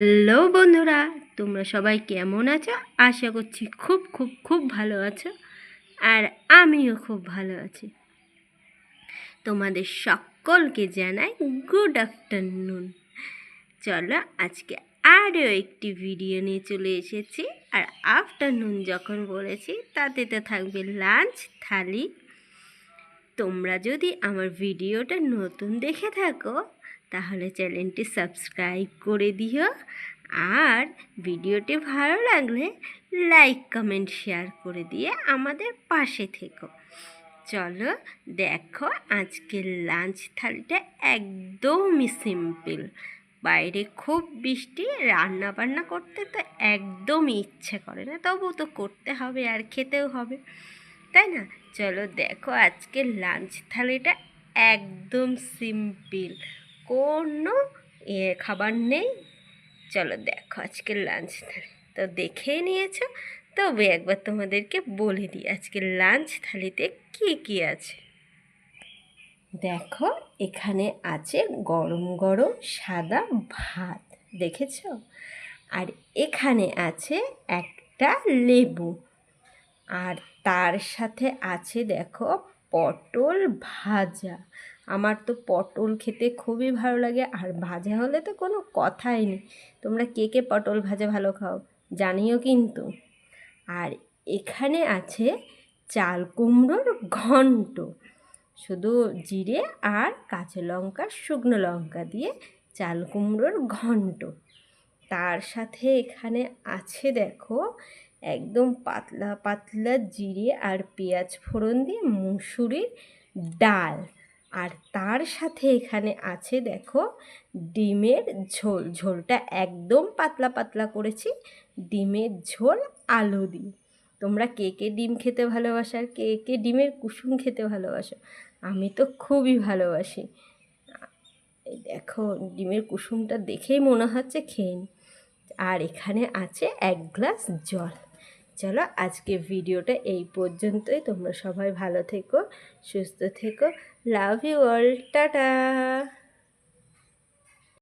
Hello বন্ধুরা, তোমরা সবাই কেমন আছো? আশা করছি খুব খুব খুব ভালো আছো। আর আমিও খুব ভালো আছি। তোমাদের সকলকে জানাই গুড আফটারনুন। চলো আজকে আরও একটি ভিডিও নিয়ে চলে এসেছি। আর আফটারনুন যখন বলেছি তাতে তো থাকবে লাঞ্চ থালি। তোমরা যদি আমার ভিডিওটা নতুন দেখে থাকো তাহলে চ্যানেলটি সাবস্ক্রাইব করে দিও, আর ভিডিওটি ভালো লাগলে লাইক কমেন্ট শেয়ার করে দিয়ে আমাদের পাশে থেকো। চলো দেখো, আজকের লাঞ্চ থালিটা একদমই সিম্পল। বাইরে খুব বৃষ্টি, রান্না বান্না করতে তো একদমই ইচ্ছে করে না, তবু তো করতে হবে আর খেতেও হবে, তাই না? চলো দেখো, আজকের লাঞ্চ থালিটা একদম সিম্পল, কোনো খাবার নেই। চলো দেখো আজকের লাঞ্চ থালি তো দেখেই নিয়েছো, তবে একবার তোমাদেরকে বলে দিই আজকের লাঞ্চ থালিতে কি কি আছে। দেখো, এখানে আছে গরম গরম সাদা ভাত, দেখেছো? আর এখানে আছে একটা লেবু, আর তার সাথে আছে দেখো পটল ভাজা। আমার তো পটল খেতে খুবই ভালো লাগে, আর ভাজা হলে তো কোনো কথাই নেই। তোমরা কে কে পটল ভাজা ভালো খাও জানিও কিন্তু। আর এখানে আছে চাল কুমড়োর ঘন্ট, শুধু জিরে আর কাঁচা লঙ্কা শুকনো লঙ্কা দিয়ে চাল কুমড়োর ঘন্ট। তার সাথে এখানে আছে দেখো একদম পাতলা পাতলা জিরে আর পেঁয়াজ ফোড়ন দিয়ে মুসুরির ডাল। আর তার সাথে এখানে আছে দেখো ডিমের ঝোল, ঝোলটা একদম পাতলা পাতলা করেছি, ডিমের ঝোল আলু দিয়ে। তোমরা কে কে ডিম খেতে ভালোবাসো আর কে কে ডিমের কুসুম খেতে ভালোবাসো? আমি তো খুবই ভালোবাসি। এই দেখো, ডিমের কুসুমটা দেখেই মনে হচ্ছে খেয়ে নিই। আর এখানে আছে এক গ্লাস জল। চলো আজকে ভিডিওটা এই পর্যন্তই। তোমরা সবাই ভালো থেকো, সুস্থ থেকো। Love you all, tata.